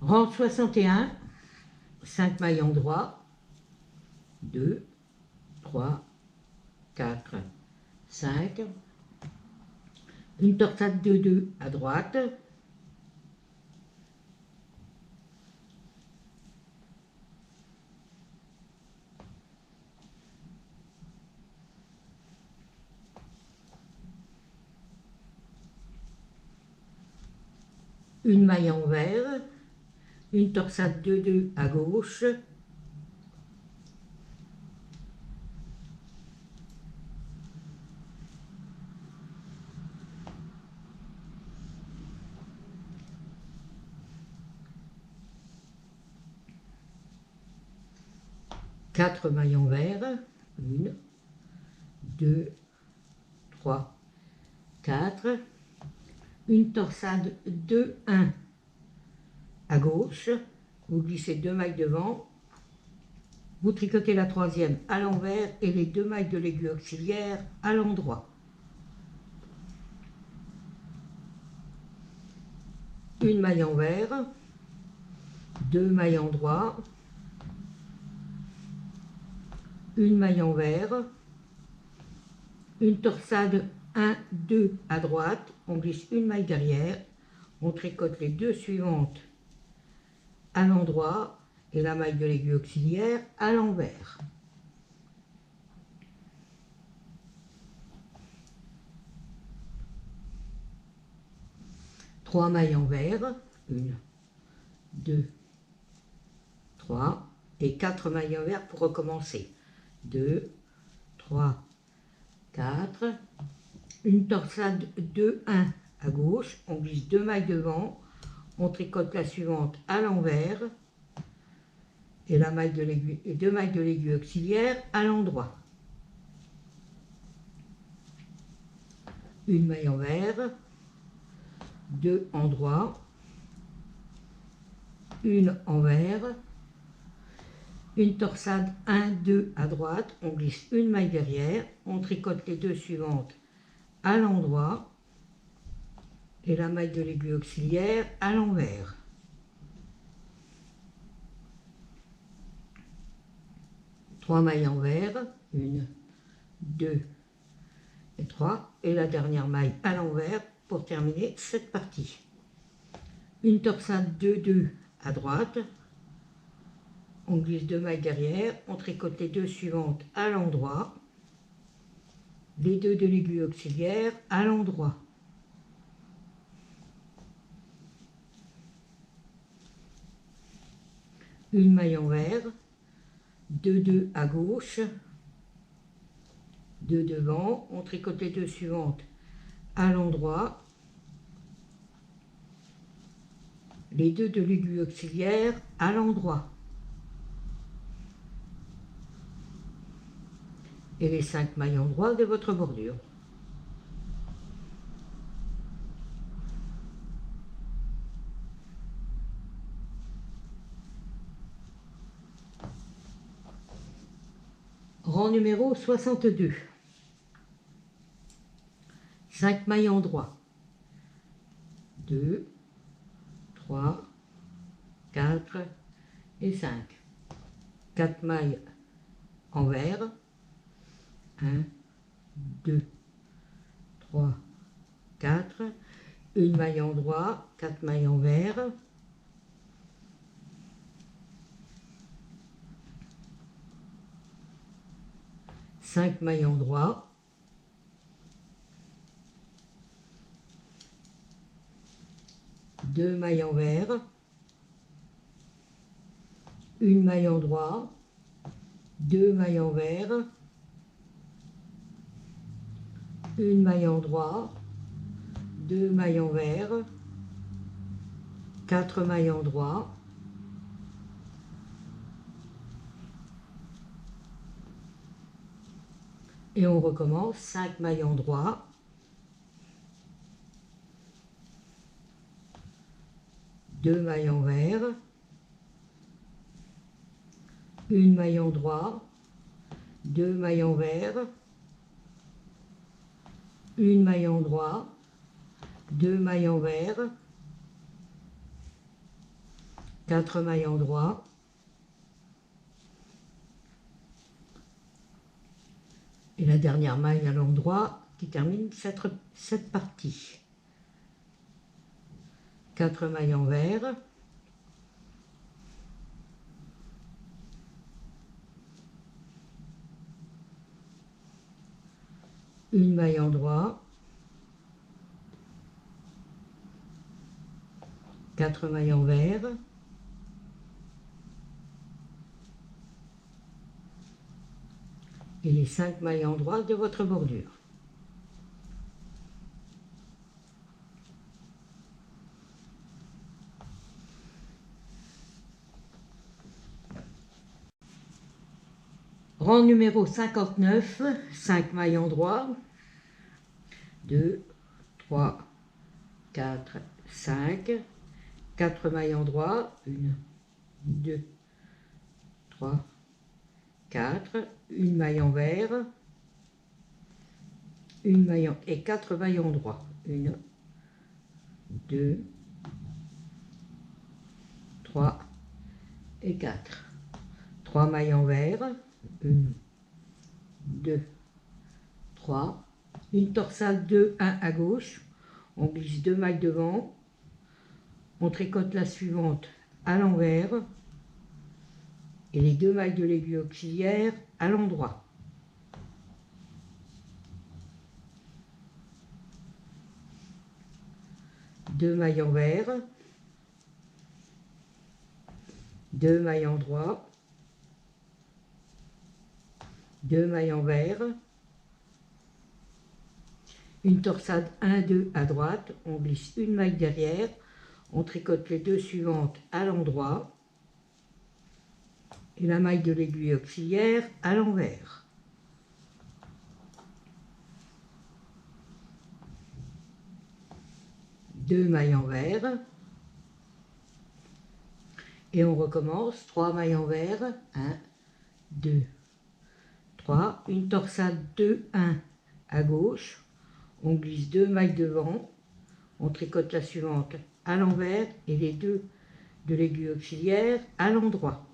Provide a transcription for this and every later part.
Rang 61, 5 maillons droits, 2, 3, 4, 5, une torsade de 2 à droite, une maille envers, une torsade de 2 à gauche, quatre mailles envers, 1, 2, 3, 4, une torsade 2, 1 à gauche, vous glissez 2 mailles devant, vous tricotez la troisième à l'envers et les 2 mailles de l'aiguille auxiliaire à l'endroit. Une maille envers, 2 mailles en droit, une maille envers, une torsade 1, 2 à droite, on glisse une maille derrière, on tricote les 2 suivantes à l'endroit et la maille de l'aiguille auxiliaire à l'envers. Trois mailles envers, 1, 2, 3 et 4 mailles envers pour recommencer. 2, 3, 4, une torsade 2, 1 à gauche, on glisse 2 mailles devant, on tricote la suivante à l'envers et la maille de l'aiguille, 2 mailles de l'aiguille auxiliaire à l'endroit. Une maille envers, 2 en droit, une envers, une torsade 1, 2 à droite, on glisse une maille derrière, on tricote les 2 suivantes à l'endroit et la maille de l'aiguille auxiliaire à l'envers. Trois mailles envers, 1, 2 et 3, et la dernière maille à l'envers pour terminer cette partie. Une torsade 2, 2 à droite, on glisse 2 mailles derrière, on tricote les 2 suivantes à l'endroit, les 2 de l'aiguille auxiliaire à l'endroit. Une maille envers, 2, 2 à gauche, 2 devant, on tricote les 2 suivantes à l'endroit, les 2 de l'aiguille auxiliaire à l'endroit. Et les 5 mailles en droit de votre bordure. Rang numéro 62. 5 mailles en droit. 2, 3, 4 et 5. 4 mailles envers. 1, 2, 3, 4. Une maille en droit, 4 mailles envers. Cinq mailles en droit. Deux mailles envers. Une maille en droit. Deux mailles envers. Une maille en droit. Deux mailles envers. Quatre mailles en droit. Et on recommence, 5 mailles en droit, 2 mailles envers, une maille en droit, 2 mailles envers, une maille en droit, 2 mailles envers, 4 maillons droits, et la dernière maille à l'endroit qui termine cette partie. 4 mailles envers, une maille endroit, 4 mailles envers, et les 5 mailles endroits de votre bordure. Rang numéro 59, 5 mailles endroits, 2, 3, 4, 5, 4 mailles endroits, 1, 2, 3, 4, une maille envers, une maille et 4 mailles endroits, 1, 2, 3 et 4. 3 mailles envers, 1, 2, 3, une torsade 2, 1 à gauche, on glisse 2 mailles devant, on tricote la suivante à l'envers et les 2 mailles de l'aiguille auxiliaire à l'endroit. Deux mailles envers, 2 mailles endroits, 2 mailles envers, une torsade 1, 2 à droite, on glisse une maille derrière, on tricote les 2 suivantes à l'endroit et la maille de l'aiguille auxiliaire à l'envers. Deux mailles envers et on recommence. 3 mailles envers, 1, 2, 3, une torsade 2, 1 à gauche, on glisse 2 mailles devant, on tricote la suivante à l'envers et les 2 de l'aiguille auxiliaire à l'endroit.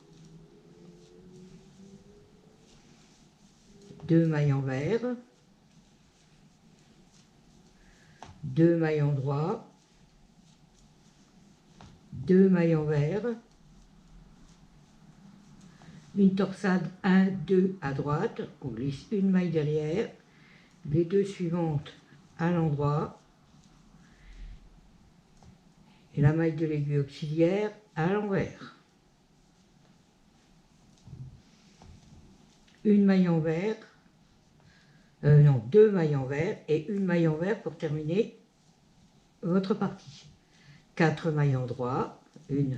2 mailles envers, 2 mailles endroits, 2 mailles envers, une torsade 1, 2 à droite, on glisse une maille derrière, les 2 suivantes à l'endroit et la maille de l'aiguille auxiliaire à l'envers. Une maille envers, non, 2 mailles envers et une maille envers pour terminer votre partie. 4 mailles endroits, 1,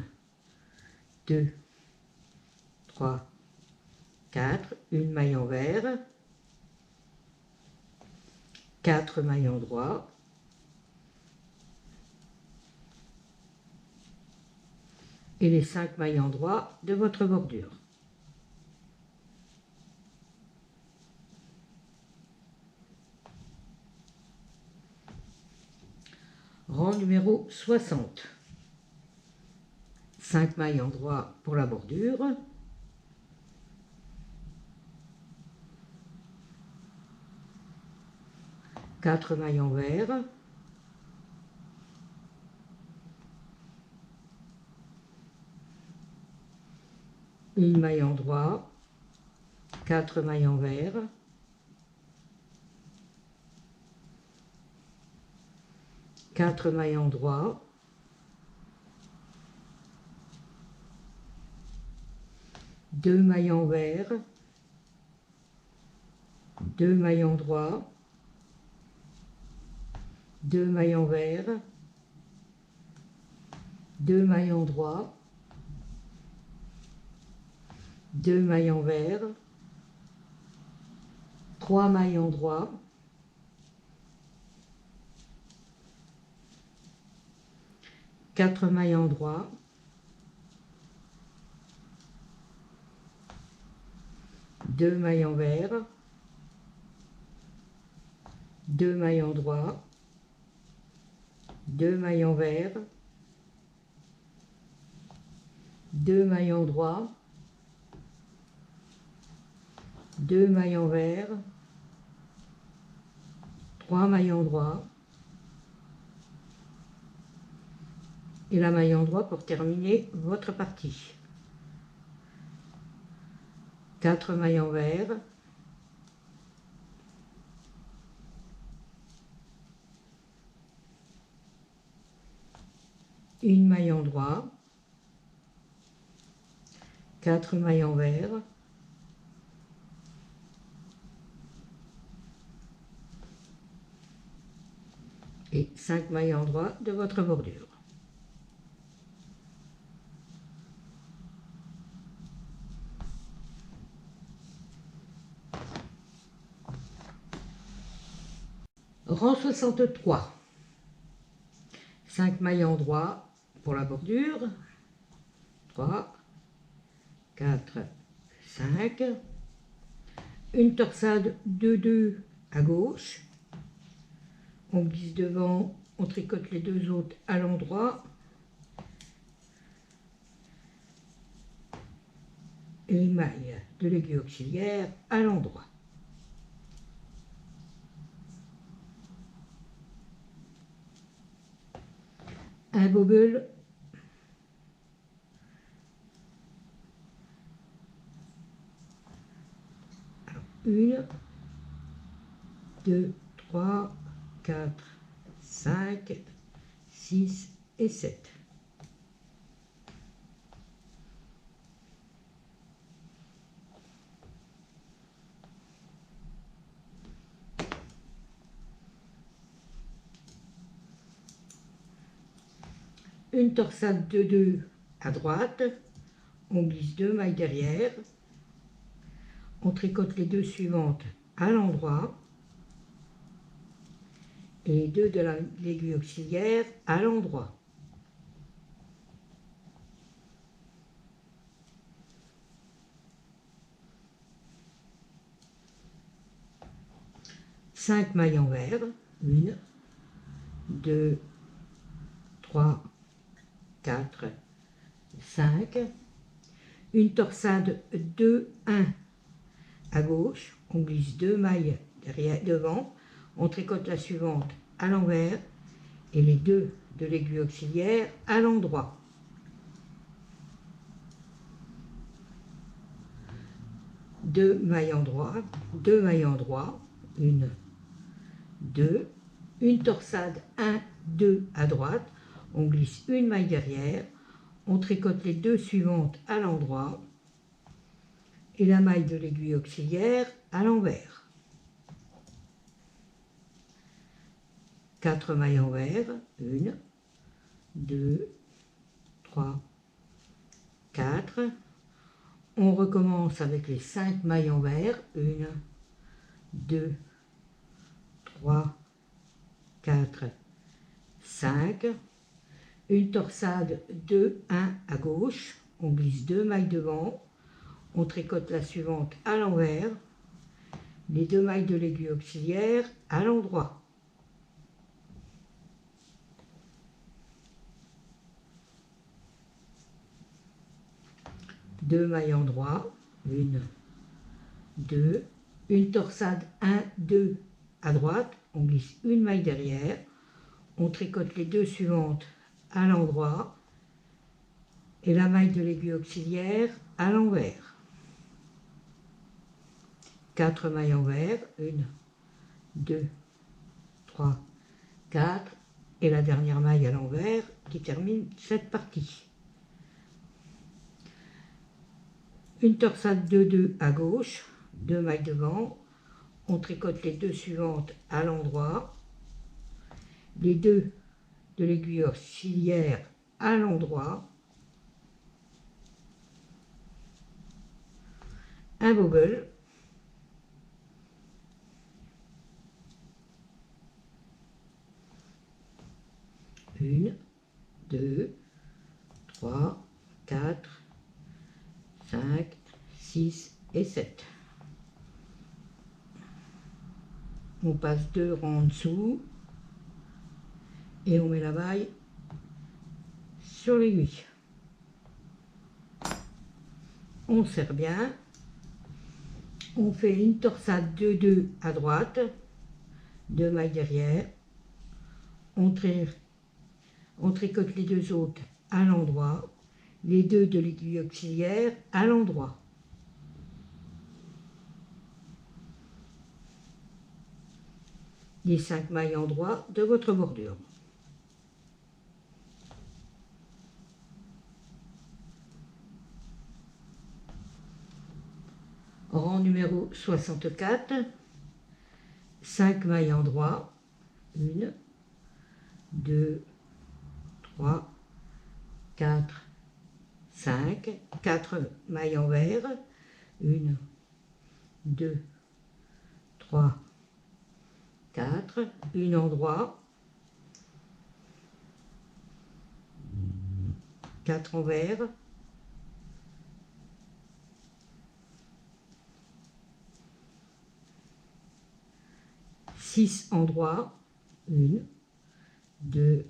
2, 3, 4, une maille envers, 4 mailles endroits, et les 5 mailles endroits de votre bordure. Rang numéro 60. 5 mailles endroits pour la bordure. Quatre mailles envers. Une maille endroit. 4 mailles envers. Quatre mailles endroits. Deux mailles envers. Deux mailles endroits. Deux mailles envers. Deux mailles endroits. Deux mailles envers. Trois mailles endroits. Quatre mailles endroits. Deux mailles envers. Deux mailles endroits. Deux mailles envers. 2 maillons droits, 2 maillons verts, 3 maillons droits et la maille en droit pour terminer votre partie. 4 maillons verts, une maille en droit, 4 maillons verts, et 5 mailles en droit de votre bordure. Rang 63. 5 mailles en droit pour la bordure. 3, 4, 5. Une torsade 2-2 à gauche. On glisse devant, on tricote les deux autres à l'endroit. Et les mailles de l'aiguille auxiliaire à l'endroit. Un bobble, alors, 1, 2, 3, 4, 5, 6 et 7. Une torsade de 2 à droite, on glisse 2 mailles derrière, on tricote les deux suivantes à l'endroit et les deux de l'aiguille auxiliaire à l'endroit. Cinq mailles en vert, 1, 2, 3, 4, 5. Une torsade 2, 1 à gauche, on glisse 2 mailles derrière, devant, on tricote la suivante à l'envers et les deux de l'aiguille auxiliaire à l'endroit. Deux mailles en droit, 2 mailles en droit, 1, 2, une torsade 1, 2 à droite, on glisse une maille derrière, on tricote les deux suivantes à l'endroit et la maille de l'aiguille auxiliaire à l'envers. 4 mailles en vert, 1, 2, 3, 4. On recommence avec les 5 mailles en vert, 1, 2, 3, 4, 5. Une torsade 2, 1 à gauche, on glisse 2 mailles devant, on tricote la suivante à l'envers, les 2 mailles de l'aiguille auxiliaire à l'endroit. Deux mailles en droit, 1, 2, une torsade 1, 2 à droite, on glisse une maille derrière, on tricote les deux suivantes à l'endroit et la maille de l'aiguille auxiliaire à l'envers. 4 mailles en vert, 1, 2, 3, 4 et la dernière maille à l'envers qui termine cette partie. Une torsade 2-2 à gauche, 2 mailles devant, on tricote les deux suivantes à l'endroit, les deux de l'aiguille auxiliaire à l'endroit, un bobble, une, 2, 3, 4, 5, 6 et 7. On passe 2 rangs en dessous et on met la maille sur l'aiguille. on serre bien, on fait une torsade de 2 à droite, 2 mailles derrière, on tricote les 2 autres à l'endroit, les 2 de l'aiguille auxiliaire à l'endroit. Les 5 mailles en droit de votre bordure. Rang numéro 64, 5 mailles en droit, 1, 2, 3, 4, 5, 4 mailles envers, 1, 2, 3, 4, une en droit, 4 envers, 6 en droit, 1, 2,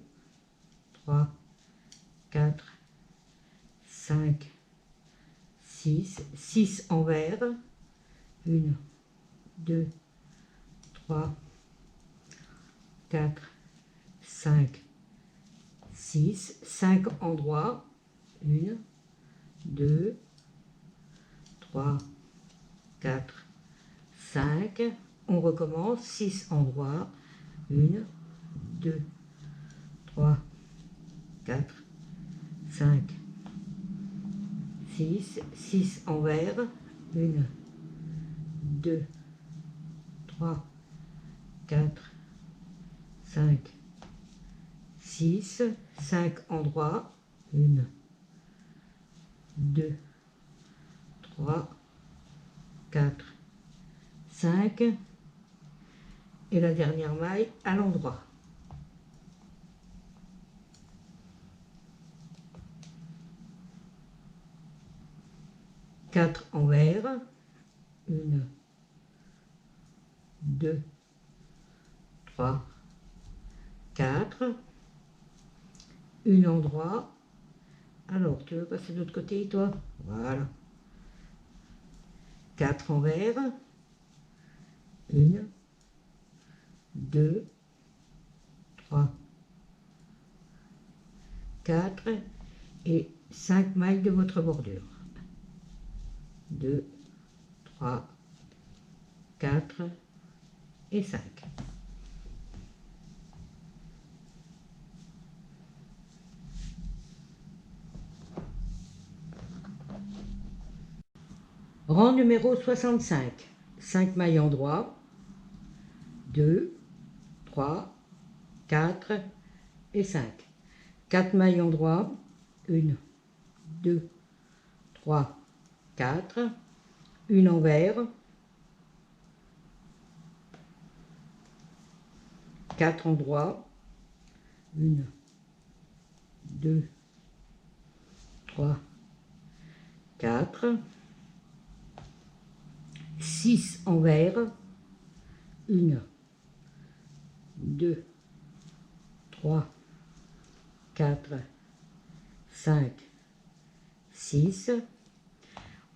3, 4, 5, 6, 6 envers, 1, 2, 3, 4, 5, 6, 5 en droit, 1, 2, 3, 4, 5, on recommence, 6 en droit, 1, 2, 3, 4, 5, 6, 6 envers, 1, 2, 3, 4, 5, 6, 5 en droit, 1, 2, 3, 4, 5, et la dernière maille à l'endroit. Quatre envers, 1, 2, 3, 4, une en droit. Alors, tu veux passer de l'autre côté, toi? Voilà. 4 envers, 1, 2, 3, 4 et 5 mailles de votre bordure. 2, 3, 4 et 5. Rang numéro 65. 5 mailles en droit, 2, 3, 4 et 5. 4 mailles en droit, 1, 2, 3, 4, une envers, 4 en droit, 1, 2, 3, 4, 6 envers, 1, 2, 3, 4, 5, 6.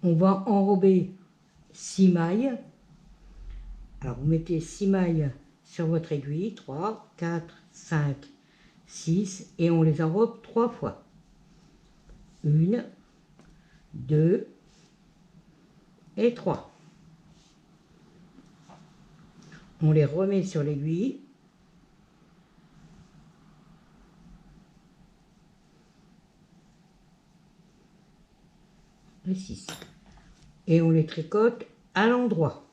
On va enrober 6 mailles. Alors vous mettez 6 mailles sur votre aiguille, 3, 4, 5, 6, et on les enrobe 3 fois. 1, 2 et 3. On les remet sur l'aiguille. Et 6. Et on les tricote à l'endroit.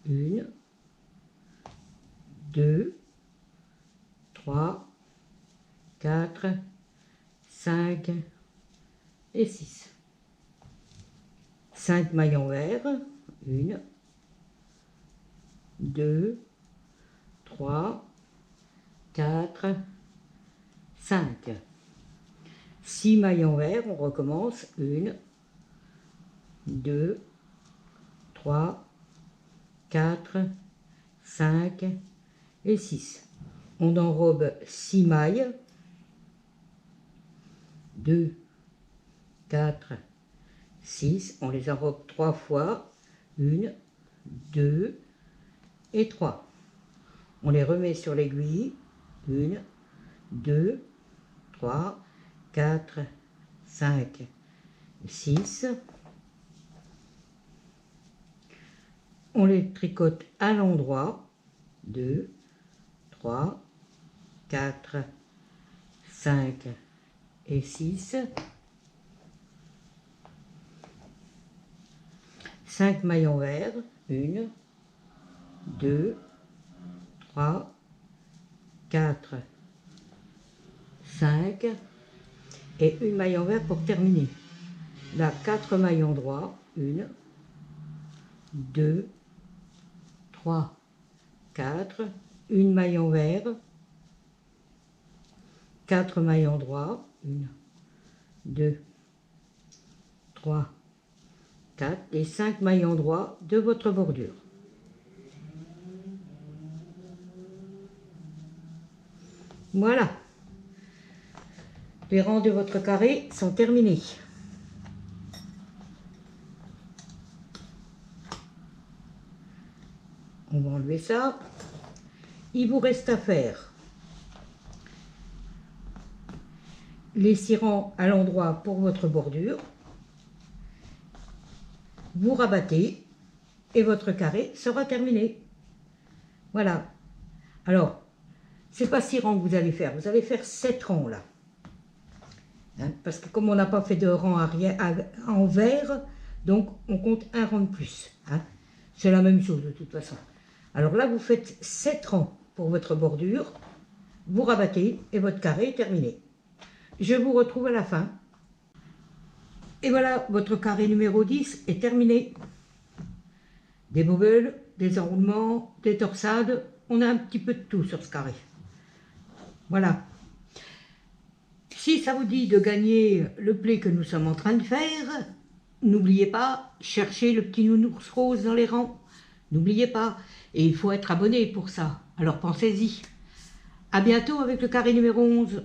1, 2, 3, 4, 5 et 6. 5 mailles envers, 1, 2, 3, 4, 5. 6 mailles envers, on recommence, 1, 2, 3, 4, 5 et 6. On enrobe 6 mailles, 2, 4, 6. On les enrobe 3 fois. 1, 2 et 3. On les remet sur l'aiguille. 1, 2, 3, 4, 5, 6. On les tricote à l'endroit. 2, 3, 4, 5 et 6. 5 maillons verts. 1, 2, 3, 4, 5 et une maillon vert pour terminer. Là, 4 maillons droits. 1, 2, 3, 4, une maillon vert, 4 maillons droits, 1, 2, 3, 4 et 5 maillons droits de votre bordure. Voilà, les rangs de votre carré sont terminés. On va enlever ça. Il vous reste à faire les 6 rangs à l'endroit pour votre bordure. Vous rabattez et votre carré sera terminé. Voilà. Alors, c'est pas 6 rangs que vous allez faire 7 rangs là. Hein, parce que comme on n'a pas fait de rang en vert, donc on compte un rang de plus. Hein. C'est la même chose de toute façon. Alors là, vous faites 7 rangs pour votre bordure, vous rabattez et votre carré est terminé. Je vous retrouve à la fin. Et voilà, votre carré numéro 10 est terminé. Des bobbles, des enroulements, des torsades, on a un petit peu de tout sur ce carré. Voilà. Si ça vous dit de gagner le pli que nous sommes en train de faire, n'oubliez pas, cherchez le petit nounours rose dans les rangs. N'oubliez pas, et il faut être abonné pour ça, alors pensez-y. À bientôt avec le carré numéro 11.